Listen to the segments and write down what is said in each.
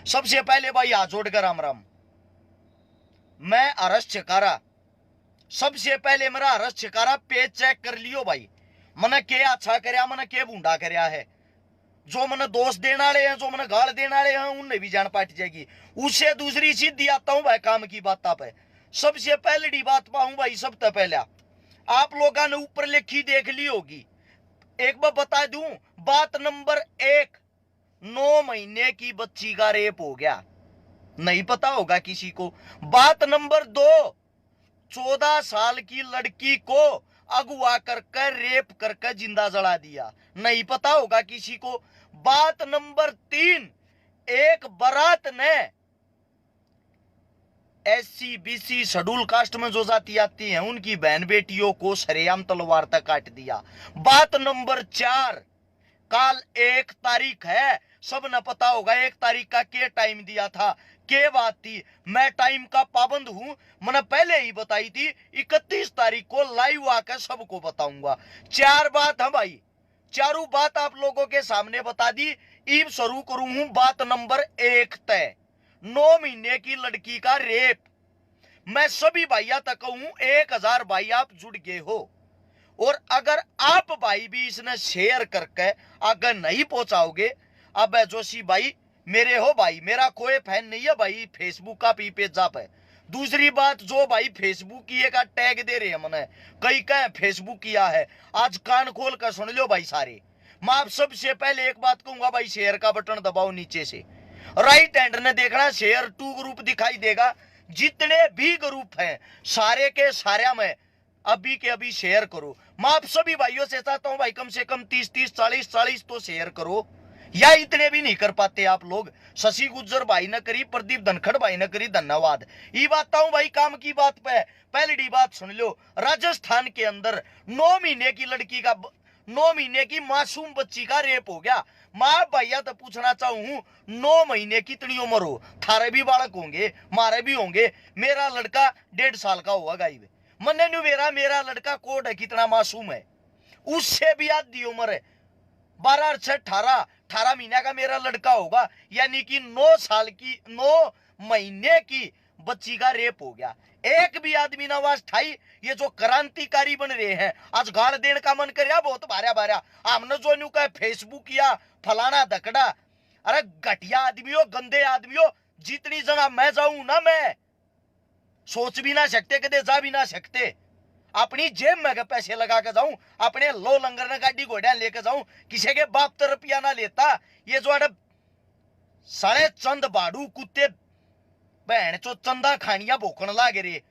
सबसे पहले भाई हाथ जोड़कर राम राम। मैं अरस चकारा, सबसे पहले मेरा अरस चकारा पेज चेक कर लियो भाई, मने के अच्छा करया मने के बूंडा करया है। जो मने दोष देने वाले हैं, जो मने गाल देने वाले हैं, उन्हें भी जान पाट जाएगी। उससे दूसरी सीधी आता हूं भाई काम की बात पे। सबसे पहली बात पाऊं भाई, सबसे पहला आप लोगों ने ऊपर लिखी देख ली होगी, एक बार बता दूं। बात नंबर 1, 9 महीने की बच्ची का रेप हो गया, नहीं पता होगा किसी को। बात नंबर 2, 14 साल की लड़की को अगवा करके रेप करके जिंदा जला दिया, नहीं पता होगा किसी को। बात नंबर 3, एक बारात ने SC BC शेड्यूल कास्ट में जो जाति आती है उनकी बहन बेटियों को सरेआम तलवार तक काट दिया। बात नंबर 4, कल 1 तारीख है, सब न पता होगा 1 तारीख का के टाइम दिया था, के बात थी। मैं टाइम का पाबंद हूं, मैंने पहले ही बताई थी 31 तारीख को लाइव आकर सबको बताऊंगा। 4 बात है भाई, चारों बात आप लोगों के सामने बता दी। ईब शुरू करूं हूं बात नंबर 1 तय, 9 महीने की लड़की का रेप। मैं सभी भाइया तक कहूं 1000 भाई आप जुड़ गए हो, और अगर आप भाई भी इसने शेयर करके अगर नहीं पहुंचाओगे, अब जोशी भाई मेरे हो भाई, मेरा कोई फैन नहीं है भाई फेसबुक का पी पेज आप है। दूसरी बात, जो भाई फेसबुक किए का टैग दे रहे हैं मैंने, कई कह फेसबुक किया है, आज कान खोल कर सुन लो भाई सारे। मैं आप सबसे पहले एक बात कहूंगा भाई, शेयर का बटन दबाओ नीचे से, राइट हैंड ने देखना शेयर टू ग्रुप दिखाई देगा। जितने भी ग्रुप हैं सारे के सारे में अभी के अभी शेयर करो। मैं आप सभी भाइयों से चाहता हूं भाई कम से कम 30-30, 40-40 तो शेयर करो, या इतने भी नहीं कर पाते आप लोग। शशि गुज्जर भाई ने करी, प्रदीप धनखड़ भाई ने करी, धन्यवाद। ये बात हूं भाई काम की बात पे। पहली बात सुन लो, राजस्थान के अंदर 9 महीने की लड़की का, 9 महीने की मासूम बच्ची का रेप हो गया। मां भैया तो पूछना चाहूं, 9 महीने कितनी उम्र हो, थारे भी बालक होंगे, मारे भी होंगे। मेरा लड़का 1.5 साल का हुआ गाइब, मन्ने नु मेरा लड़का कोड है कितना मासूम है, उससे भी आधी उम्र है, 12 से 18 महीने का मेरा लड़का होगा, यानी कि 9 साल की, 9 महीने की बच्ची का रेप हो गया। एक भी आदमी ना आवाज ठाई। ये जो क्रांतिकारी बन रहे हैं, आज गाल देने का मन कर बहुत भारा भारा, हमने जो न्यू कहा फेसबुक किया फलाना धकड़ा, अरे घटिया आदमियों, गंदे आदमियों, जितनी जना मैं जाऊं ना, मैं सोच भी ना सकते, कदे जा भी ना सकते। अपनी जेब में पैसे लगा के जाऊं, अपने लो लंगर ने गाड़ी घोड़ा लेके जाऊं, किसी के बाप तो रुपया ना लेता। ये जो साढ़े चंद बाड़ू कुत्ते बहन चो चंदा खानिया भोकन लागे रे।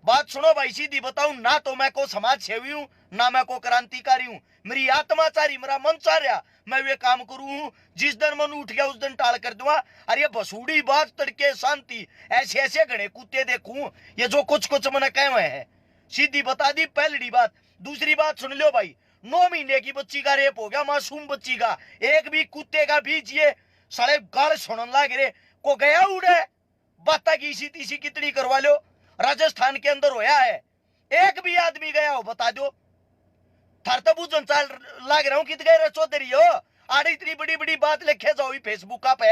बात सुनो भाई, सीधी बताऊं ना, तो मैं को समाज सेवी हूं ना मैं को क्रांतिकारी हूं। मेरी आत्मा चारी, मेरा मन चाह रहा मैं वे काम करूं हूं, जिस दिन मन उठ गया उस दिन टाल कर दूंगा। अरे बसूड़ी बात तड़के शांति, ऐसे ऐसे घने कुत्ते देखूं, ये जो कुछ कुछ मैंने कहे हुए हैं, सीधी बता दी पहली बात। दूसरी बात सुन लो भाई, 9 महीने की बच्ची का रेप हो गया, मासूम बच्ची का, एक भी कुत्ते का बीच ये साले गाल सुनन लागे रे को गया उड़े। बात की इसी तीसी कितनी करवा लो, राजस्थान के अंदर होया है, एक भी आदमी गया हो बता दो। थार तो बुझन चाल लाग रहा हूं, कित गए चौधरी हो, आड़े इतनी बड़ी बड़ी बात लिखे जाओ फेसबुक पे,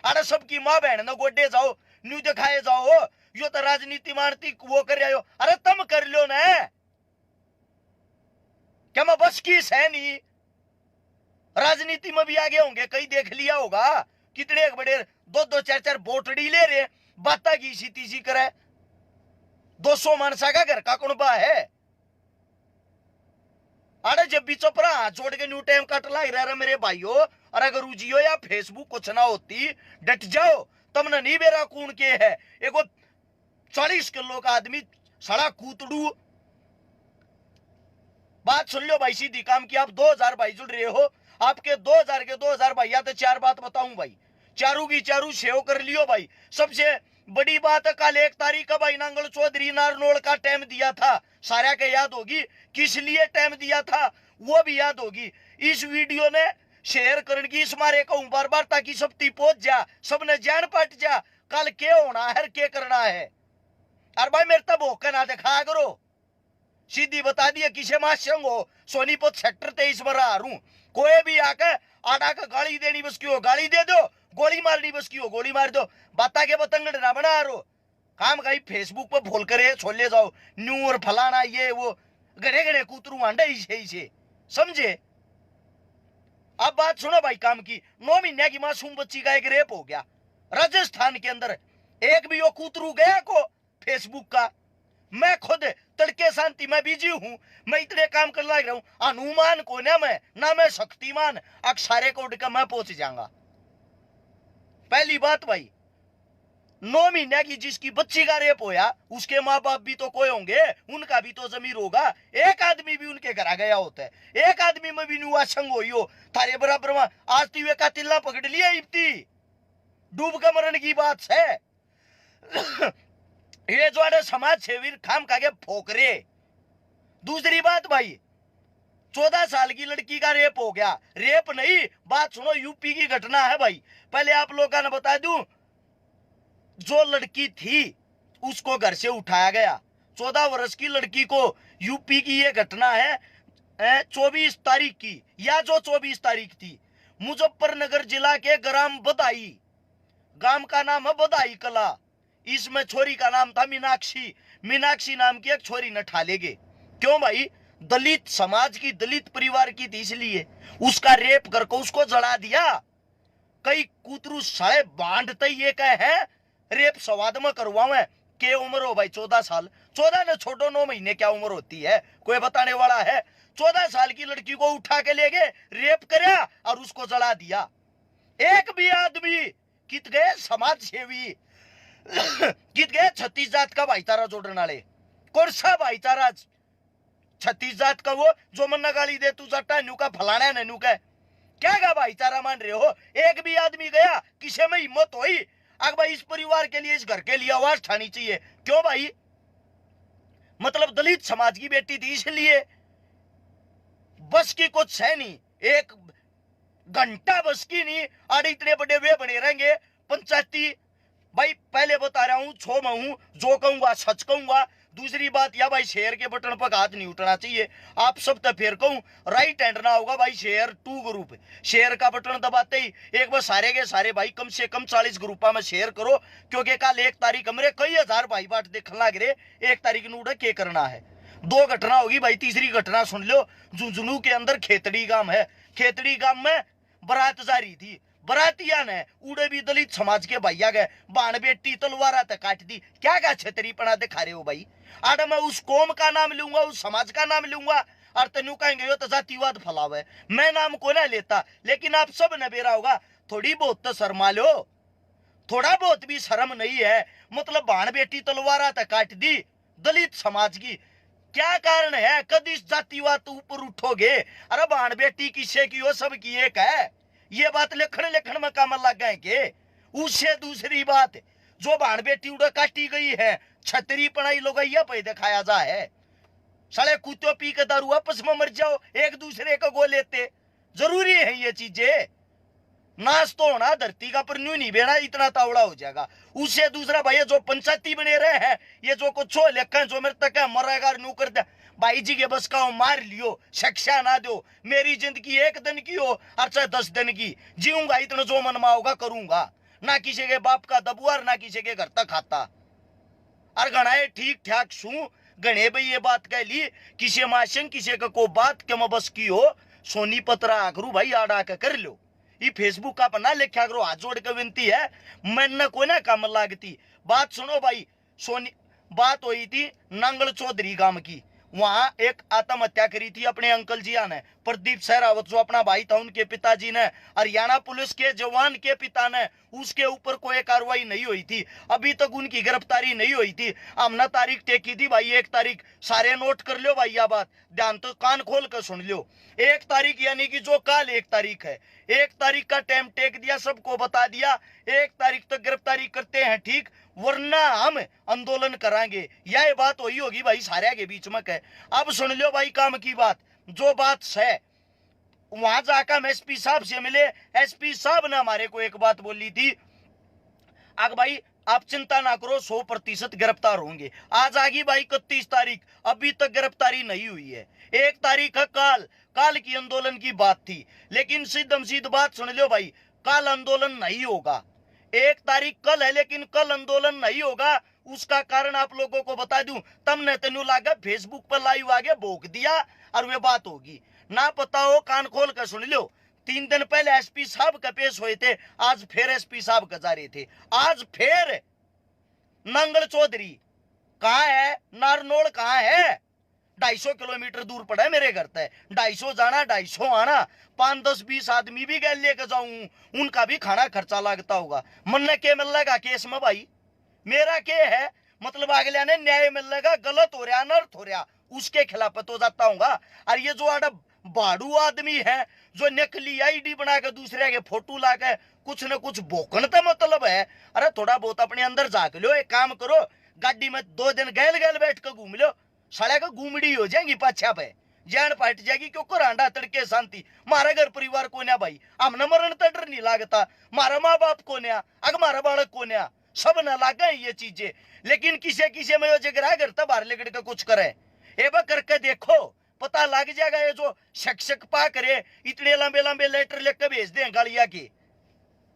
आड़े सबकी माँ बहन न गोडे जाओ, न्यू दिखाए जाओ, यो तो राजनीति मानती वो कर रहे हो। अरे तुम कर लो ना, क्या मैं बस की है नहीं, राजनीति में भी आगे होंगे, कई देख लिया होगा कितने बड़े 2-2, 4-4 बोटड़ी ले रहे, बाता की इसी तीसी करे। 200 मानसा का घर का कुणबा है, अरे जब भी चोपड़ा हाथ जोड़ के न्यू टाइम कट ला रहा मेरे भाइयों, अरे अगर रुजियो या फेसबुक कुछ ना होती, डट जाओ, तुमने नहीं बेरा कून के है। एगो 40 किलो का आदमी सड़ा कूतड़ू। बात सुन लो भाई, सीधी काम की, आप 2000 भाई जुड़ रहे हो, आपके 2000 के 2000 भाई, या तो 4 बात बताऊं भाई, चारू की चारू सेव कर लियो भाई। सबसे बड़ी बात है, कल 1 तारीख का भाई नांगल चौधरी नारनोल का टाइम दिया था, सारा के याद होगी, किस लिए टाइम दिया था वो भी याद होगी। इस वीडियो ने शेयर करने की इस मारे कहूं बार बार, ताकि सब ती पहुंच जा, सबने जान पट जा कल क्या होना है, क्या करना है। अरे भाई मेरे तब होकर ना दिखा करो, सीधी बता दिया किसे माशंग हो, सोनीपत सेक्टर 23 में रहा हूं, कोई भी आकर आड़ा का गाली देनी बस क्यों गाली दे दो, गोली मारनी बस की हो गोली मार दो, बाता के बतंगड़ ना बना रो काम कहीं फेसबुक पर भोल करे छोले जाओ न्यू और फलाना ये वो गड़े गड़े कूतरू आंडे इसे समझे। अब बात सुनो भाई काम की, 9 महीने की मासूम बच्ची का एक रेप हो गया राजस्थान के अंदर, एक भी वो कूतरू गया को फेसबुक का। मैं खुद तड़के शांति में बिजी हूं, मैं इतने काम कर लग रहा हूं, हनुमान को ना मैं शक्तिमान अक्षारे को उड़कर मैं पहुंच जाऊंगा। पहली बात भाई 9 महीने की जिसकी बच्ची का रेप होया उसके माँ बाप भी तो कोई होंगे, उनका भी तो जमीर होगा। एक आदमी भी उनके घर आ गया होता है, एक आदमी में भी नुआ संग होई हो थारे बराबर में आज तीवे का तिल्ला पकड़ लिया इब्ती डूब के मरण की बात है। ये जो समाज सेवी खाम खाके फोकरे। दूसरी बात भाई 14 साल की लड़की का रेप हो गया, रेप नहीं बात सुनो यूपी की घटना है भाई। पहले आप लोगों ने बता दूं, जो लड़की थी उसको घर से उठाया गया, 14 वर्ष की लड़की को, यूपी की ये घटना है 24 तारीख की, या जो 24 तारीख थी, मुजफ्फरनगर जिला के ग्राम बदाई, गांव का नाम है बदाई कला, इसमें छोरी का नाम था मीनाक्षी, मीनाक्षी नाम की एक छोरी न ठालेगे। क्यों भाई, दलित समाज की, दलित परिवार की थी इसलिए उसका रेप करके उसको जला दिया। कई कूतरू साले बांधते ये कहे है रेप स्वाद में करवावे, के उम्र हो भाई 14 साल, 14 ने छोड़ो 9 महीने क्या उम्र होती है, कोई बताने वाला है। 14 साल की लड़की को उठा के ले गए, रेप करया और उसको जला दिया। एक भी आदमी कित गए समाज सेवी, कित गए 36 जात का भाईचारा जोड़ने वाले, कौन सा भाईचारा 36 जात का, वो जो मन गाली दे तू जट्टा न्यू का फलाना नैनू का, क्या का भाईचारा मान रहे हो। एक भी आदमी गया किसी में हिम्मत हुई अगर भाई इस परिवार के लिए, इस घर के लिए आवाज उठानी चाहिए। क्यों भाई, मतलब दलित समाज की बेटी थी इसलिए बस की कुछ है नहीं, एक घंटा बस की नहीं, और इतने बड़े वे बने रहेंगे पंचायती। भाई पहले बता रहा हूं, छो मैं हूं, जो कहूंगा सच कहूंगा। दूसरी बात या भाई शेयर के बटन पर हाथ नहीं उठना चाहिए, आप सब तो फिर कहूं राइट हैंड ना होगा भाई, शेयर 2 ग्रुप, शेयर का बटन दबाते ही एक बार सारे के सारे भाई कम से कम 40 ग्रुपा में शेयर करो, क्योंकि कल 1 तारीख हमरे कई हजार भाई बाट देखने लग रहे, 1 तारीख नूडे के करना है। 2 घटना होगी भाई, तीसरी घटना सुन लो। झुंझुनू के अंदर खेतड़ी गांव है, खेतड़ी गांव में बारात जारी थी, बरातिया ने उड़े भी दलित समाज के भैया गए, बाण बेटी तलवारा तक काट दी। क्या क्या छतरी पना दिखा रहे हो भाई, आड़ मैं उस कौम का नाम लूंगा, उस समाज का नाम लूंगा और तेनू कहेंगे यो तो जातिवाद फैलावे। मैं नाम को ना लेता, लेकिन आप सब ने बेरा होगा, थोड़ी बहुत तो शर्मा लो, थोड़ा बहुत भी शर्म नहीं है। मतलब बाण बेटी तलवारा तक काट दी दलित समाज की, क्या कारण है, कभी इस जातिवाद ऊपर उठोगे। अरे बाण बेटी किसे की हो, सब की एक है, ये बात लेखन में काम लग गए के। उससे दूसरी बात, जो बाण बेटी उड़ा काटी गई है, छतरी पढ़ाई लोगैया पे दिखाया जा है, साले कुत्ते पी के दारू आपस में मर जाओ, एक दूसरे को गो लेते, जरूरी है ये चीजें। नाश तो होना धरती का, पर न्यू नहीं बेना इतना तावड़ा हो जाएगा। उससे दूसरा भाई जो पंचायती बने रहे हैं, ये जो कुछ लेखन जो मेरे तक मरेगा नू कर दे भाई जी के बस का मार लियो, शिक्षा ना दो। मेरी जिंदगी 1 दिन की हो और चाहे 10 दिन की, जीऊंगा इतना जो मन में होगा करूंगा, ना किसी के बाप का दबुआर, ना किसी के घर तक खाता। और गणाए ठीक ठाक शू गणे भाई ये बात कह ली, किसी माशंग किसी का को बात के बस की हो, सोनी पत्रा आकरू भाई आड़ा के कर लो। ये फेसबुक का पन्ना लिखा करो, हाथ जोड़ के विनती है, मैंने कोई ना काम लागती। बात सुनो भाई, सोनी बात हुई थी नांगल चौधरी गांव की, वहां एक आत्महत्या करी थी अपने अंकल जी ने, प्रदीप सहरावत जो अपना भाई था, उनके पिताजी ने, हरियाणा पुलिस के जवान के पिता ने, उसके ऊपर कोई कार्रवाई नहीं हुई थी, अभी तक उनकी गिरफ्तारी नहीं हुई थी। हमने तारीख टेकी थी भाई 1 तारीख, सारे नोट कर लो भाई, यह बात ध्यान तो कान खोल कर सुन लो। 1 तारीख यानी कि जो कल 1 तारीख है, 1 तारीख का टाइम टेक दिया, सबको बता दिया 1 तारीख तक गिरफ्तारी करते हैं, ठीक, वरना हम आंदोलन करांगे। यह बात वही होगी भाई सारे के बीच में कह। अब सुन लो भाई काम की बात, जो बात है वहां जाकर हम एसपी साहब से मिले, एसपी साहब ने हमारे को एक बात बोली थी, अग भाई आप चिंता ना करो 100% गिरफ्तार होंगे। आज आ गई भाई 31 तारीख, अभी तक गिरफ्तारी नहीं हुई है। 1 तारीख है काल की आंदोलन की बात थी, लेकिन सीधम सीध बात सुन लो भाई, कल आंदोलन नहीं होगा। 1 तारीख कल है, लेकिन कल आंदोलन नहीं होगा। उसका कारण आप लोगों को बता दूं, तमने तेनू लागा फेसबुक पर लाइव आगे भोग दिया और वे बात होगी ना। पता हो कान खोल कर सुन लो। 3 दिन पहले एसपी साहब का पेश हुए थे, आज फिर एसपी साहब का जा रहे थे। आज फिर मंगल चौधरी कहाँ है, नारनौल कहाँ है? 250 किलोमीटर दूर पड़ा है मेरे घर तक। 250 जाना 250 आना, 5, 10, 20 आदमी भी गैल लेकर जाऊं, उनका भी खाना खर्चा लगता होगा। मन ने क्या मिल लगा केस में भाई? मेरा क्या है मतलब? अगले ने न्याय मिल लगा, गलत हो रहा अनर्थ हो रहा, उसके खिलाफ तो जाता हूँ। और ये जो आड़ा बाड़ू आदमी है जो नकली आईडी बना के दूसरे के फोटो ला के कुछ न कुछ भोकन तो मतलब है। अरे थोड़ा बहुत अपने अंदर झाक लो। एक काम करो, गाड़ी में 2 दिन गैल गैल बैठ कर घूम लो, साले का घूमड़ी हो जाएगी पाछा पे, जान पाट जाएगी। क्यों रांडा तड़के शांति। मारा घर परिवार को न्या भाई, हमने मरण तो डर नहीं लागता। मारा माँ बाप को न्या, अग मारा बालक को न्या, सब न लागा ये चीजें। लेकिन किसे किसे में जगह घर तब बाहर लेकर के कुछ करे, ए बा करके देखो, पता लग जाएगा। ये जो शक पा करे इतने लंबे लंबे लेटर लिख के भेज दे गालिया के,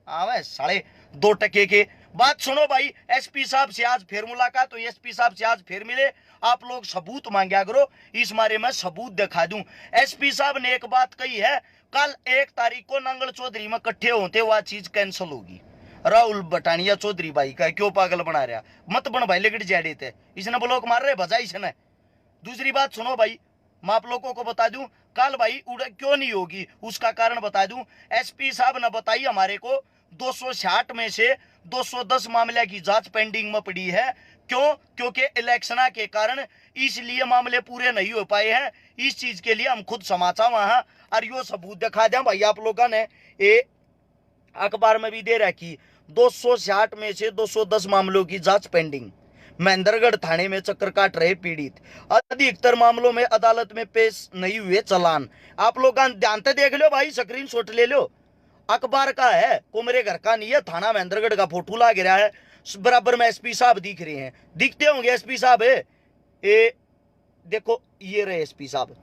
आवे साले 2 टके के। बात सुनो भाई, एसपी साहब से आज फिर मुलाकात हुई, एसपी साहब से आज फिर मिले। आप लोग सबूत मांगा करो, इस मारे में सबूत दिखा दूं। एसपी साहब ने एक बात कही है, कल 1 तारीख को नंगल चौधरी में इकट्ठे होते वह चीज कैंसिल होगी। राहुल बटानिया चौधरी भाई का क्यों पागल बना रहा? मत बन भाई, लेकिन जेडे थे इसने ब्लॉक मार रहे बजा इसने। दूसरी बात सुनो भाई, मैं आप लोगों को बता दूं, कल भाई उड़ क्यों नहीं होगी उसका कारण बता दूं। एसपी साहब ने बताई हमारे को 260 में से 210 मामले की जांच पेंडिंग में पड़ी है। क्यों? क्योंकि इलेक्शन के कारण इसलिए मामले पूरे नहीं हो पाए हैं। इस चीज के लिए हम खुद समाचार वहां और यो सबूत दिखा दें भाई आप लोगों ने। ये अखबार में भी दे रखी, 260 में से 210 मामलों की जांच पेंडिंग। महेंद्रगढ़ थाने में चक्कर काट रहे पीड़ित, अधिकतर मामलों में अदालत में पेश नहीं हुए चालान। आप लोग ध्यान से देख लो भाई, स्क्रीन शॉट ले लो। अखबार का है, को मेरे घर का नहीं है। थाना महेंद्रगढ़ का फोटो ला गिरा है, बराबर में एसपी साहब दिख रहे हैं, दिखते होंगे एसपी साहब है। ये देखो, ये रहे एसपी साहब,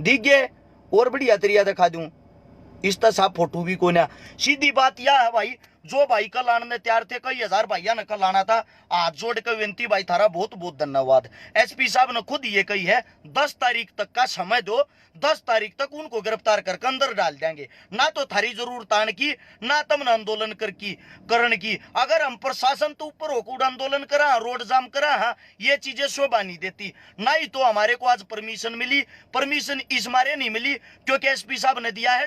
दिख गए। और बढ़िया तरीका दिखा दूं, इस तरह साहब फोटो भी को ना। सीधी बात यह है भाई, जो भाई कल आने तैयार थे, कई हजार भाइया ने कल आना था, हाथ जोड़ कर विनती भाई थारा बहुत बहुत धन्यवाद। एसपी साहब ने खुद ये कही है 10 तारीख तक का समय दो, 10 तारीख तक उनको गिरफ्तार कर अंदर डाल देंगे। ना तो थारी जरूरत आने की, ना तमन आंदोलन करण की। अगर हम प्रशासन तो ऊपर होकर आंदोलन करा, रोड जाम करा, हाँ ये चीजें शोभा नहीं देती। ना ही तो हमारे को आज परमिशन मिली, परमिशन इस मारे नहीं मिली क्योंकि एसपी साहब ने दिया है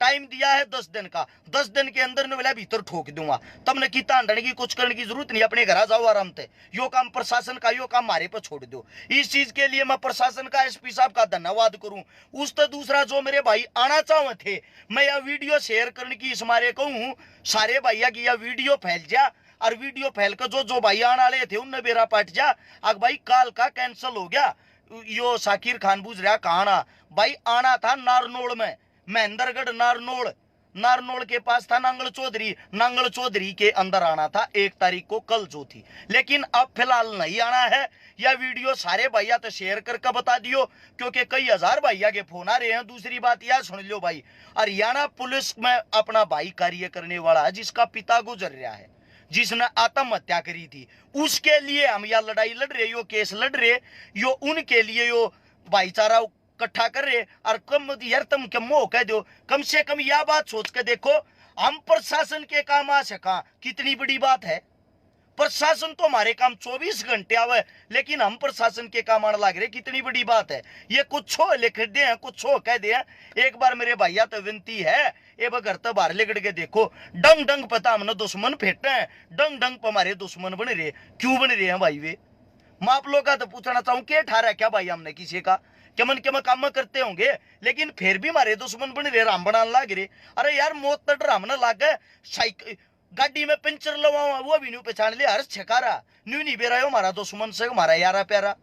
टाइम दिया है 10 दिन का। 10 दिन के अंदर ने भीतर ठोक दूंगा। तब ने की तांडने की कुछ करने की जरूरत नहीं, अपने घर जाओ आराम से। यो काम प्रशासन का, यो काम मारे पर छोड़ दो। इस चीज के लिए मैं प्रशासन का, एसपी साहब का धन्यवाद करूं। उस तो दूसरा जो मेरे भाई आना चाहे थे, मैं यह वीडियो शेयर करने की इस मारे कहूं, सारे भैया की यह वीडियो फैल जा, और वीडियो फैल कर जो भाई आने वाले थे उनने बेरा पाट जा। अब भाई काल का कैंसिल हो गया। यो शाकिर खान पूछ रहा कहां भाई, आना था नारनौल में, महेंद्रगढ़ नारनौल के पास था नांगल चौधरी के अंदर आना था 1 तारीख को, कल जो थी। लेकिन अब फिलहाल नहीं आना है। यह वीडियो सारे भैया तो शेयर करके बता दियो, क्योंकि कई हजार भैया के फोन आ रहे हैं। दूसरी बात यह सुन लो भाई, हरियाणा पुलिस में अपना भाई कार्य करने वाला है, जिसका पिता गुजर रहा है, जिसने आत्महत्या करी थी, उसके लिए हम यह लड़ाई लड़ रहे, यो केस लड़ रहे, यो उनके लिए यो भाईचारा इकट्ठा कर रहे। और कम यार तुम क्या मोह कह दो, कम से कम यह बात सोच के देखो, हम प्रशासन के काम आ सका, कितनी बड़ी बात है। प्रशासन तो हमारे काम 24 घंटे आवे, लेकिन हम प्रशासन के काम आने लग रहे, कितनी बड़ी बात है। ये कुछ हो लिख दे हैं, कुछ हो कह दे हैं। एक बार मेरे भैया तो विनती है, ए घर तो बाहर लेकर के देखो, डंग डंग पता हमने दुश्मन फेंटे हैं, डंग डंग पर हमारे दुश्मन बन रहे। क्यों बन रहे हैं भाई वे? मैं आप लोग का तो पूछना चाहूं, क्या ठहरा क्या भाई हमने किसी का? क्या मन काम करते होंगे, लेकिन फिर भी हमारे दुश्मन बन रहे, राम बनाने लग रहे। अरे यार मौत तो डर हमने लग गए। साइकिल गाड़ी में पंचर लगा वो भी नहीं पहचान लिया, हर छकारा न्यू नहीं बेरा हो हमारा दुश्मन से, हमारा यारा प्यारा।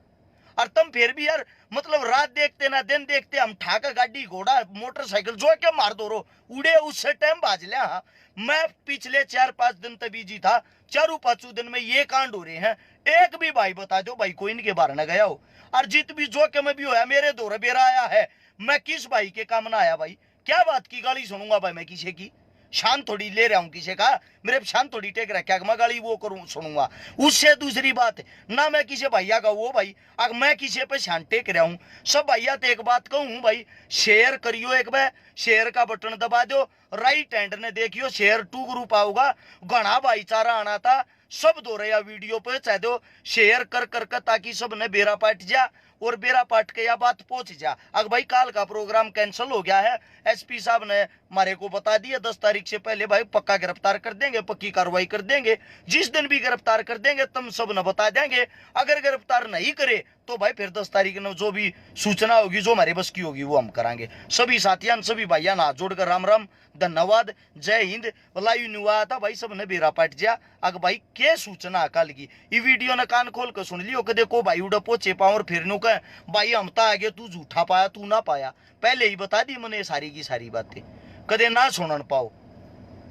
और तुम फिर भी यार मतलब रात देखते ना दिन देखते, हम ठाका गाड़ी घोड़ा मोटरसाइकिल जो क्या मार दो रो उड़े, उससे टाइम बाज लिया। हाँ मैं पिछले 4-5 दिन तक बिजी था, 4-5 दिन में ये कांड हो रहे हैं। एक भी भाई बता दो भाई कोई इनके बाहर न गया हो। और जित भी जो के में भी होया मेरे दौरे बेरा आया है, मैं किस भाई के काम ना आया भाई? क्या बात की गाली सुनूंगा भाई मैं किसी की? शान थोड़ी ले रहा हूं किसी का, मेरे शान थोड़ी टेक रखा मैं गाली वो करूं सुनूंगा। उससे दूसरी बात ना मैं किसी भैया का वो भाई अगर मैं किसी पे शान टेक रहा हूं, सब भैया तो एक बात कहूं भाई, शेयर करियो, एक बार शेयर का बटन दबा दो, राइट हैंड ने देखियो शेयर 2 ग्रुप आऊगा, घना भाईचारा आना था, सब दो रहा वीडियो पे चाहे दो शेयर कर कर ताकि सब ने बेरा पाट जा और बेरा पाट के या बात पहुंच जा। अगर भाई काल का प्रोग्राम कैंसिल हो गया है, एसपी साहब ने मारे को बता दिया 10 तारीख से पहले भाई पक्का गिरफ्तार कर देंगे, पक्की कार्रवाई कर देंगे, जिस दिन भी गिरफ्तार कर देंगे तुम सब न बता देंगे। अगर गिरफ्तार नहीं करे तो भाई फिर 10 तारीख में जो भी सूचना होगी, जो हमारे बस की होगी वो हम करांगे। सभी साथियां सभी भाइया हाथ जोड़कर राम राम, धन्यवाद, जय हिंद। लाइव न्यू आया था भाई सब ने बेरा पाट जा। अगर भाई के सूचना अकाल की ये वीडियो ने कान खोल कर सुन लियो, कदे को भाई उड़ा पोचे पाओ और फिर नु कह भाई हम तो आगे तू झूठा पाया तू ना पाया, पहले ही बता दी मैंने सारी की सारी बातें, कदे ना सुनन पाओ।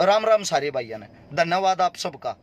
राम राम सारे भाइयों ने, धन्यवाद आप सबका।